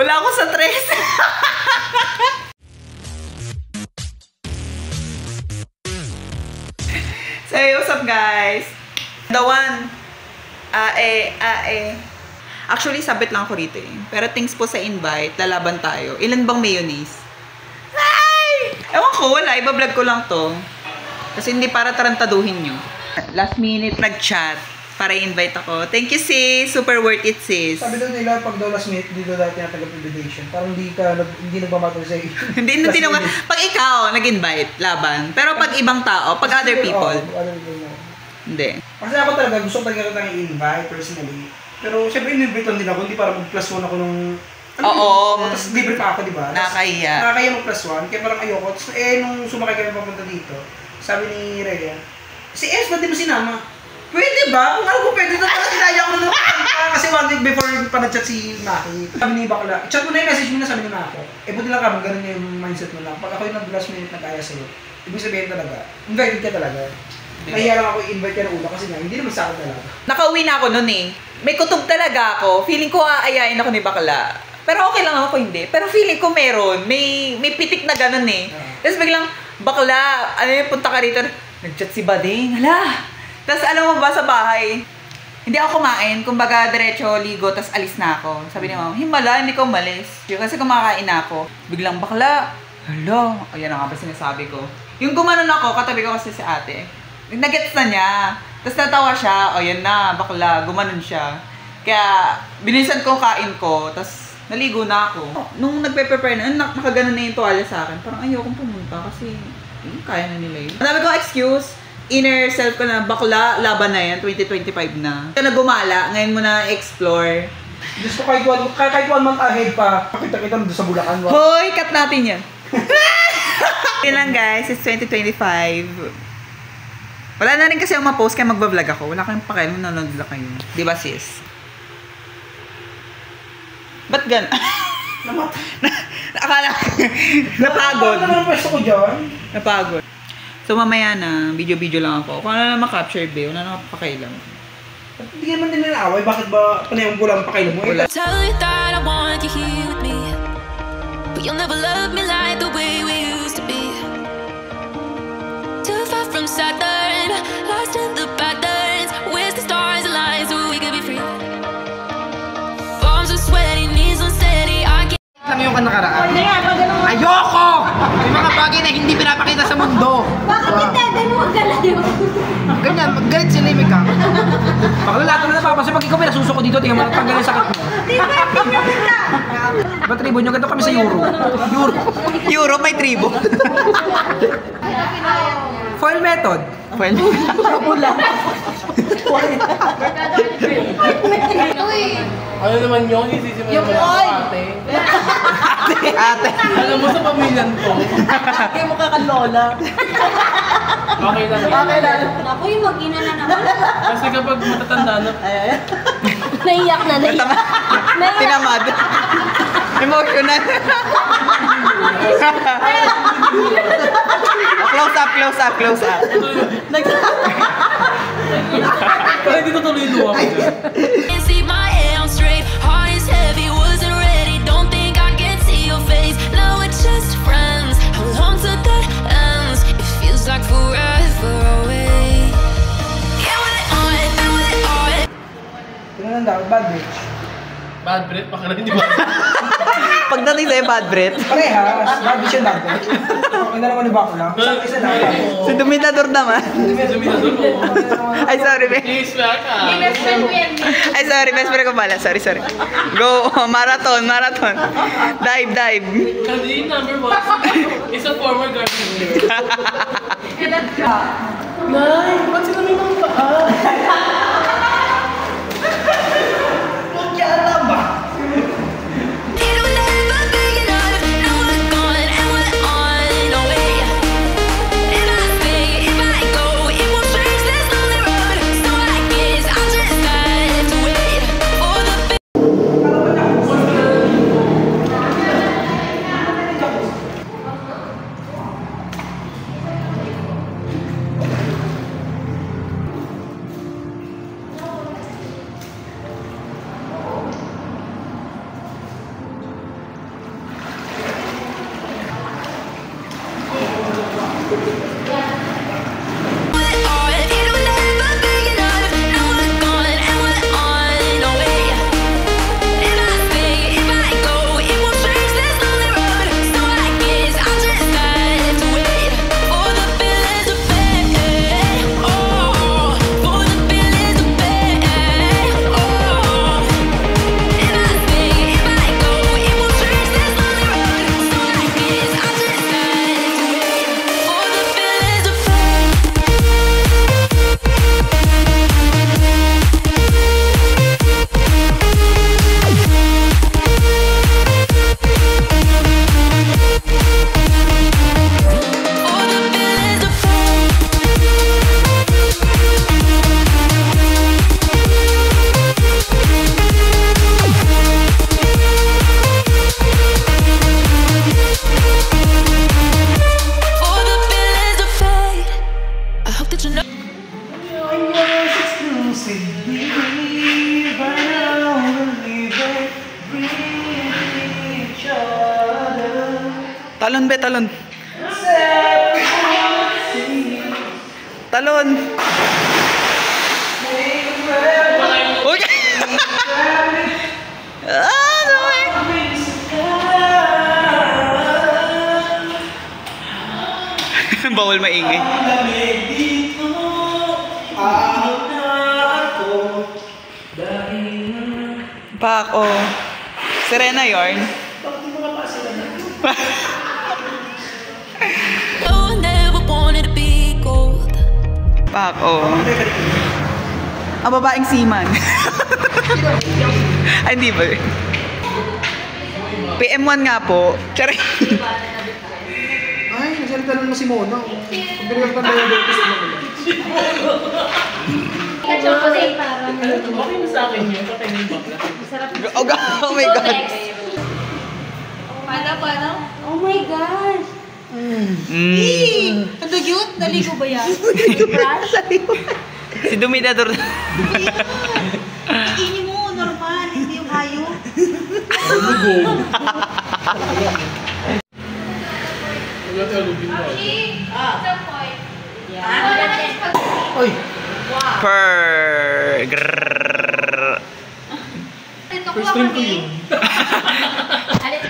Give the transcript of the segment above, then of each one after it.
Wala ako sa tres. So, hey, what's up guys? The one. Actually, sabit lang ako rito eh. Pero thanks po sa invite. Lalaban tayo. Ilan bang mayonnaise? Ay! Ewan ko, wala. Iba-vlog ko lang to. Kasi hindi para tarantaduhin nyo. Last minute nag-chat para i-invite ako. Thank you sis. Super worth it sis. Sabi daw nila, pag daw last minute, hindi daw dati natagap-invitation. Parang hindi nagmamatter sa iyo. Hindi naman. Pag ikaw, nag-invite, laban. Pero pag ibang tao, pag other people. Hindi. Kasi ako talaga, gusto ko talaga kitang i-invite personally. Pero syempre, in-invite lang din ako, hindi para mag-plus one ako nung... Oo. Tapos libre pa ako, di ba? Nakakahiya. Nakakahiya mag-plus one, kaya parang ayoko. Tapos nung sumakay kami papunta dito, sabi ni Rhea, si Es, ba't di mo sinama? Pwede ba? Kung ano ko pwede na parang sinaya ko na kasi 1 week before pa nag-chat si Maki. Sabi ni Bakla, chat mo na yung message mo na sabi ni Maki. Buti lang kami, ganun yung mindset mo lang. Pag ako yung nag-last minute nag-aya sa'yo, ibig sabihin talaga, invited ka talaga. Nahiya lang ako i-invite ka na una kasi nga, hindi naman sa akin talaga. Nakauwi na ako nun eh. May kutob talaga ako. Feeling ko aayain ako ni Bakla. Pero okay lang ako hindi. Pero feeling ko meron. May pitik na ganun eh. Tapos biglang, Bakla, ano yung punta ka rito? Nag-chat si Bading. Hala! Tapos alam mo ba sa bahay, hindi ako kumain. Kumbaga, diretso, ligo, tapos alis na ako. Sabi ni Mama, himala, hindi ka umalis. Kasi kumakain na ako. Biglang Bakla, hala, ayan na nga ba sinasabi ko. Yung gumanon ako, katabi ko kasi si ate. Nagets na niya. Tapos natawa siya, o yan na, Bakla, gumanon siya. Kaya, binisan ko kain ko, tapos naligo na ako. Nung nagpe-prepare na, nakaganon na yung tuwalya sa akin. Parang ayokong pumunta kasi kaya na nila yun. Ang dami kong excuse. Inner self ko na, Bakla, laban na yan, 2025 na. Kaya na gumala, ngayon mo na explore. Diyos ko, kahit one month ahead pa, pakita-kita mo doon sa Bulacan. Hoy, cut natin yan. Yun lang guys, it's 2025. Wala na rin kasi yung ma-post kaya magbablog ako. Wala kayong pakialam, nanonood lang kayo. Di ba sis? Ba't gan? Akala napagod. Ano naman pwesto ko dyan? Napagod. So mamaya na, video-video lang ako. Kung ano na makapture ba, wala na pakailan. Hindi naman din nila away, bakit ba panayang bulang pakailan mo? Tell you that I want you here with me, but you'll never love me like the way we used to be. Too far from Saturn, lost in the patterns. Where's the stars align so we could be free? Palms are sweaty, knees unsteady. I can't Lang yung nakaraan. Ayoko! May mga bagay na hindi pinapakita sa mundo. Bakit hindi mo magalayo? Ganyan, magalit sila yung makeup. Bakla lahat na napapasa. Pag ikaw pinasuso ko dito, tingnan mo, tanggal yung sakit mo. Ba't tribo nyo? Ganito kami sa Euro. Euro, may tribo. Foil method. Well, Ano naman yun? Isisiman Yung mo lang oil. ate. ate. Alam mo sa pamilyan ko. Hindi mo kakalola. Okay lang yun. Okay lang. Ako yung mag-ina na naman. Kasi kapag matatanda na, Naiyak na, naiyak. Tinamad. Emotional. Close up, close up, close up. parang hindi ko tuloy luwa ko dyan. can't see my arms straight. Heart is heavy, wasn't ready. Don't think I can see your face. Now we're just friends. How long till that ends? It feels like forever away. Yeah, we're on, do it on. Tingnan lang dapat, bad bitch. Bad breath, baka na hindi ba? Pagdating sa'yo, bad breath. Parehas, bad bitch yung dati. Okay na naman ni Bakla. Isa lang. Si Dominador naman. Suminador mo. Ay, sorry, be. Please, back up. Ay, sorry, best friend ko pala. Sorry, sorry. Go, marathon, marathon. Dive, dive. Kasi number 1 is a former girlfriend. Nay, ba't sila may mga paa? It'll never be enough. No, we're gone and we're on our way. If I stay, if I go, it won't change this lonely road. So I guess I'll just have to wait for the Talon, be, talon. Talon. Uy! Bawal maingay. Pak, oh. Serena yarn. Oh, never wanted to be gold. Pak, oh. Ang babaeng seaman. Ay, hindi ba? PM1 nga po. Charay. Ay, nagsalita naman si Mona. Kung binigyan pa na yung dentist mo. Chocolate parang. Okay na sa akin yun. Patay na yung bakla. Oh my God. Paano? Oh my gosh. Mm. Ang cute. Naligo ba yan? Si Dominador. Ini mo, normal. Hindi yung hayop. Nagkakalugin ba? Oy! Per. Grrrr. First time ko yun.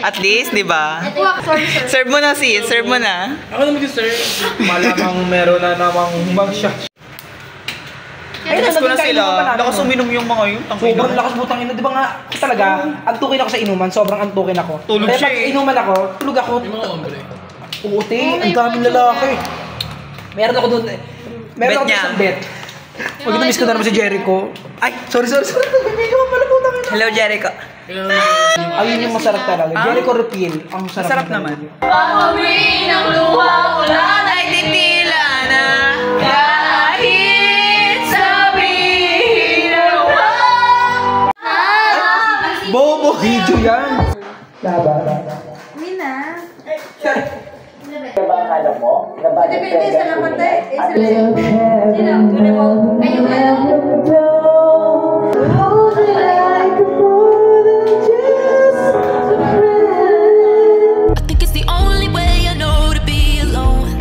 At least, di ba? Sorry, sir. Serve mo na, sis. Serve mo na. Ako naman yung sir. Malamang meron na namang mag-shot. Ay, ko na sila. Lakas uminom yung mga yun. Sobrang lakas butang ina. Di ba nga, talaga, antukin ako sa inuman. Sobrang antukin ako. Tulog Kaya siya pag eh. inuman ako, tulog ako. Yung mga ombre. Uti, ang daming lalaki. Meron ako doon. Meron Bet ako doon niya. isang bet. Pag ina-miss ko na naman si Jericho. Ay, sorry. Bibigyan mo pala putang ina. Hello, Jericho. Ayun yung masarap talaga. Jericho repeal. Ang sarap. Masarap naman. Pag-uwi ng luha, wala na Ay, titila na. kahit sabihin na Bobo video yan. Mina. Depende sa napatay. I think it's the only way I know to be alone.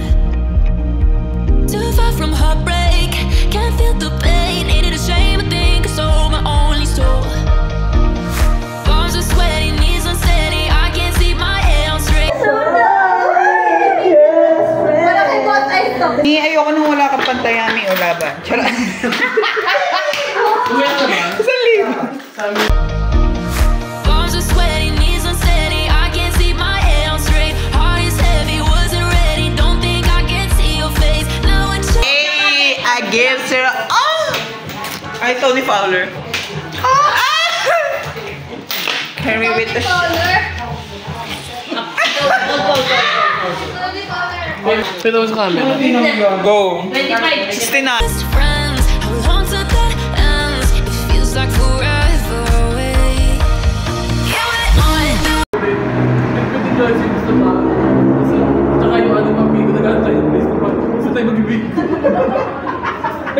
Too far from heartbreak, can't feel the pain. Ain't it a shame I think I sold my only soul? Palms are sweaty, knees unsteady, I can't see my head on straight. Ni, ayoko nung wala kang pantayami o laban. Charot. Umiyak ka ba? Salim. Palms are sweaty, knees unsteady, I can't see my head on straight. Heart is heavy, wasn't ready, don't think I can see your face. Now it's just Hey, I give Sarah. Oh! Ay, Tony Fowler. Oh! Henry with the Pero sa camera. Go. 69. best friends. How long till that ends? It feels like forever away. Yeah, we're on. Pwede nyo kasi gusto ba? Kasi, tsaka yung ano pang bigo na gano'n tayo. Gusto ba? Gusto tayo mag-ibig.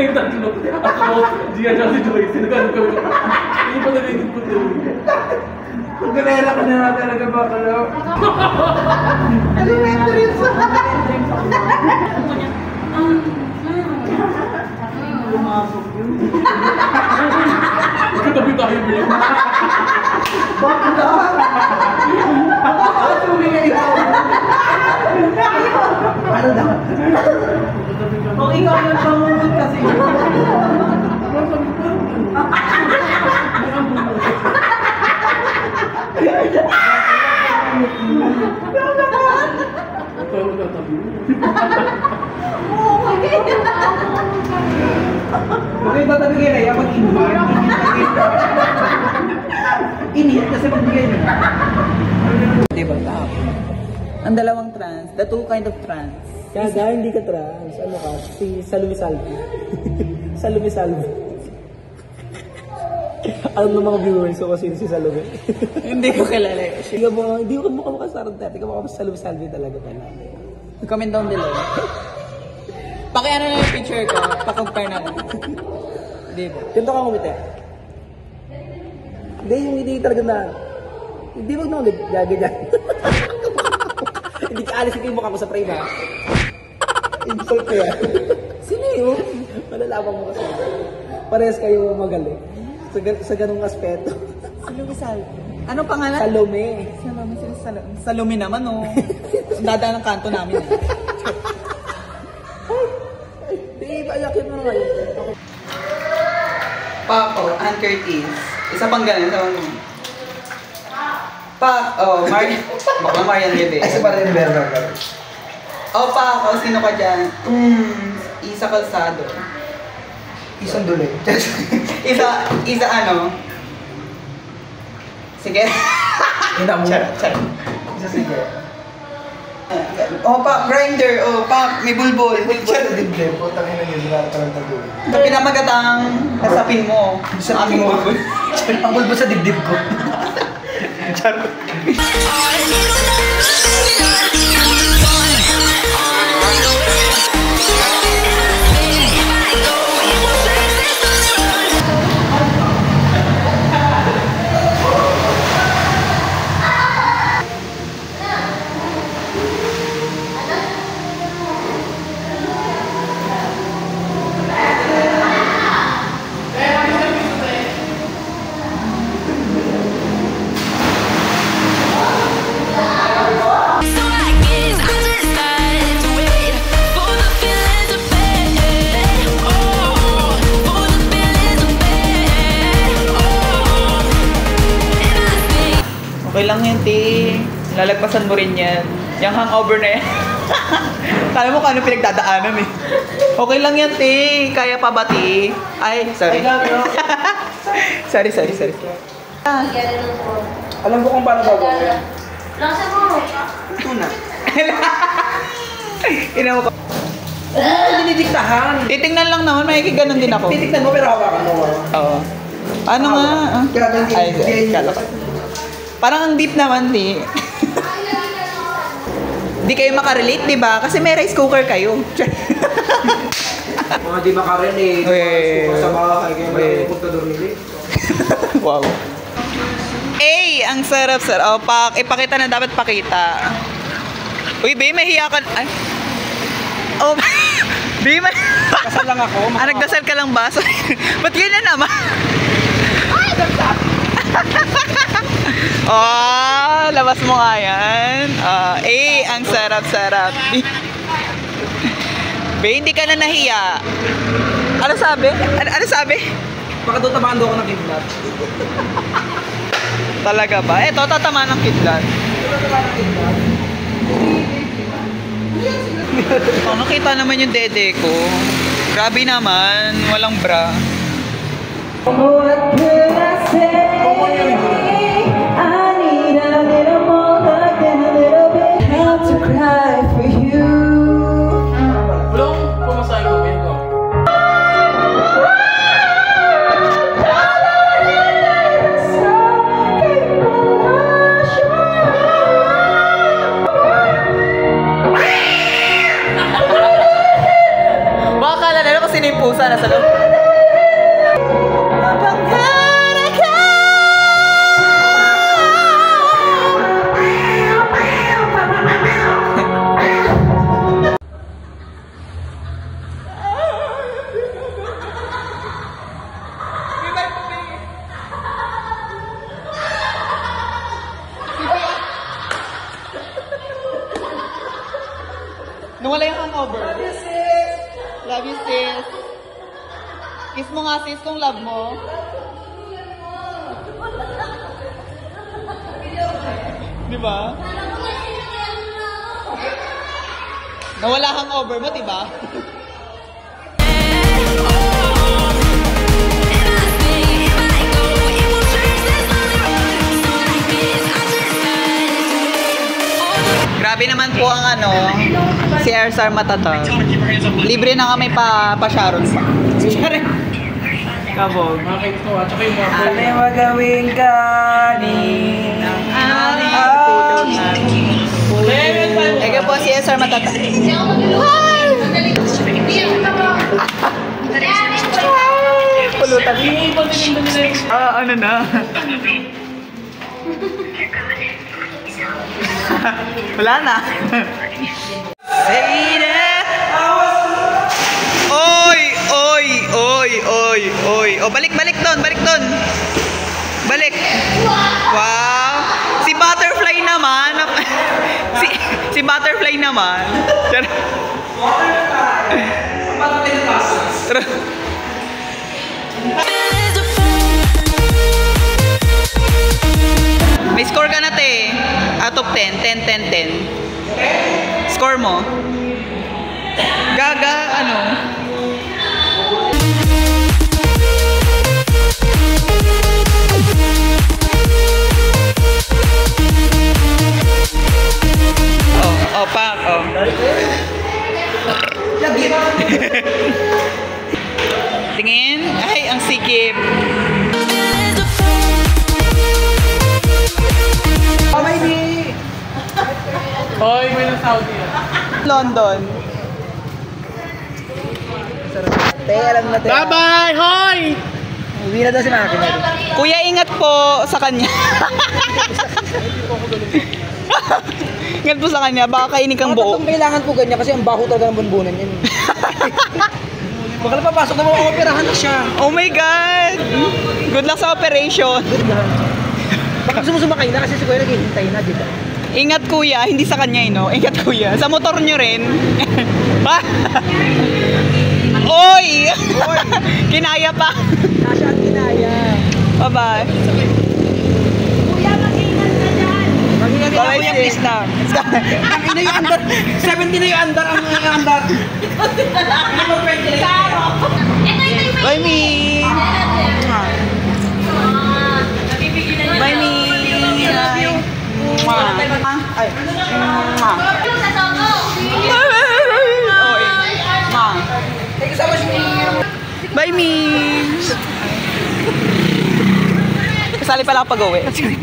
Ayun tatlo. Ako, Gia, tsaka si Joyce. Nagano kami. Hindi pa narinig ko tayo. Pagkalera ka na talaga ba kalo? Katabi tayo bilang. Kung ikaw yung pamunod kasi. Ito ang katabi. Okay, tatabi kayo na yan. Inihit kasi magbigay niyo. Diba? Ang dalawang trans. The two kind of trans. Kaya hindi ka trans. Ano ka? Si Salumi Salvi. Salumi Salvi. Alam ng mga viewers ko kasi si Salumi. Hindi ko kilala. Hindi ko mukha sa Arante. Hindi ka mukha sa Salumi Salvi talaga pala. Comment down below. Pakiano na yung picture ko. Pa-compare natin. Diba? Ganito ka kumite. Hindi, yung hindi talaga na... Hindi mo naman gaganyan. Hindi ka alis yung mukha ko sa frame ha. Insult ko yan. Sino yun? Malalaman mo kasi. Parehas kayo magaling. Sa ganung aspeto. Salome Salve. Anong pangalan? Salome. Salome naman, oh. Dadaan ng kanto namin. Di ba yakin mo ngayon? Paco, Ann Curtis. Isa pang ganun, isa pang ganun. Baka Marian Rivera. Ay, sa pa rin Berber. Paco, sino ka dyan? Isa Calzado. Isang dulay. Isa ano? Sige. Hindi mo. Charot. Isa sige. Grinder. May bulbol. Sa dibdib. Putang ina yun. Wala ka lang taguin. Sa pinamagatang nasapin mo. Sa aking bulbol. Ang bulbol sa dibdib ko. Charot. Okay lang yan, te. Lalagpasan mo rin yan. Yung hangover na yan. Kala mo kung ano pinagdadaanan eh. Okay lang yan, te. Kaya pa ba, te? Ay, sorry. sorry. Alam ko kung paano gagawin. Laksan mo. Ito na. Ina mo ko. Dinidiktahan. Titingnan lang naman, may ganon din ako. Titignan mo pero hawakan mo. Oo. Ano nga? Kaya Ay, kala ko. Parang ang deep naman, di. Di kayo makarelate, di ba? Kasi may rice cooker kayo. Mga di makarelate. Sa bahay. Kaya may punta doon nila. Wow. Ang sarap. Ipakita na dapat pakita. Uy, Bay, may hiya ka. Ay. Bay, may... Kasal lang ako. Nagdasal ka lang ba? Ba't yun na naman? Ay, nagdasal. Labas mo nga yan. Ang sarap. Be, hindi ka na nahiya. Ano sabi? Ano sabi? Baka doon tamaan doon ako ng kidlat. Talaga ba? Eto, tatamaan ng kidlat. Nakita naman yung dede ko. Grabe naman. Walang bra. What could I say? I need a little more luck and a little bit help to cry for you. Belum pemasahe ko ko. Baka kala nila kung sino yung pusa nasa loob. Nawala yung hangover. Love you, sis. Love you, sis. Kiss mo nga, sis, kung love mo. Di ba? Nawala hangover mo, di ba? Grabe naman po ang si Ersar Matatag. Libre na kami pa-sharon pa. Sharon. Kabog. Makakit ko at saka yung mga Ano yung magawin ka ni? Ega po si Ersar Matatag. Pulutan. Ano na? Wala na. Lady! Oy! Oy! Oy! Oy! Oy! O, balik doon! Balik! Wow! Si Butterfly naman! si Butterfly naman! May score ka na, te. Out of 10. 10. Score mo. Gaga, ano? Oh, pak. Oh. Lagi. Tingin. Ay, ang sikip. Oh, maybe. Hoy, may ng Saudi yan. London. Te, alam na te. Bye-bye! Hoy! Uwi na daw si Maki. Kuya, ingat po sa kanya. Ingat po sa kanya, baka kainin kang buo. Kailangan po ganyan kasi ang baho talaga ng bunbunan yan. Baka napapasok na mga operahan na siya. Oh my God! Good luck sa operation. Baka sumakay na kasi si Kuya naghihintay na, di ba? Ingat kuya, hindi sa kanya no. Ingat kuya. Sa motor nyo rin. Pa? Oy! Kinaya pa. Kasha at kinaya. Bye-bye. Kuya, mag-ingat ka dyan. Mag-ingat ka Bye-bye, Kuya, sis. please lang. Ang ina yung andar. 70 na yung andar. Ang andar. Karo. Bye, me. Bye, me. Ay. Bye, me. Kasali pala ako pag-uwi. Sorry.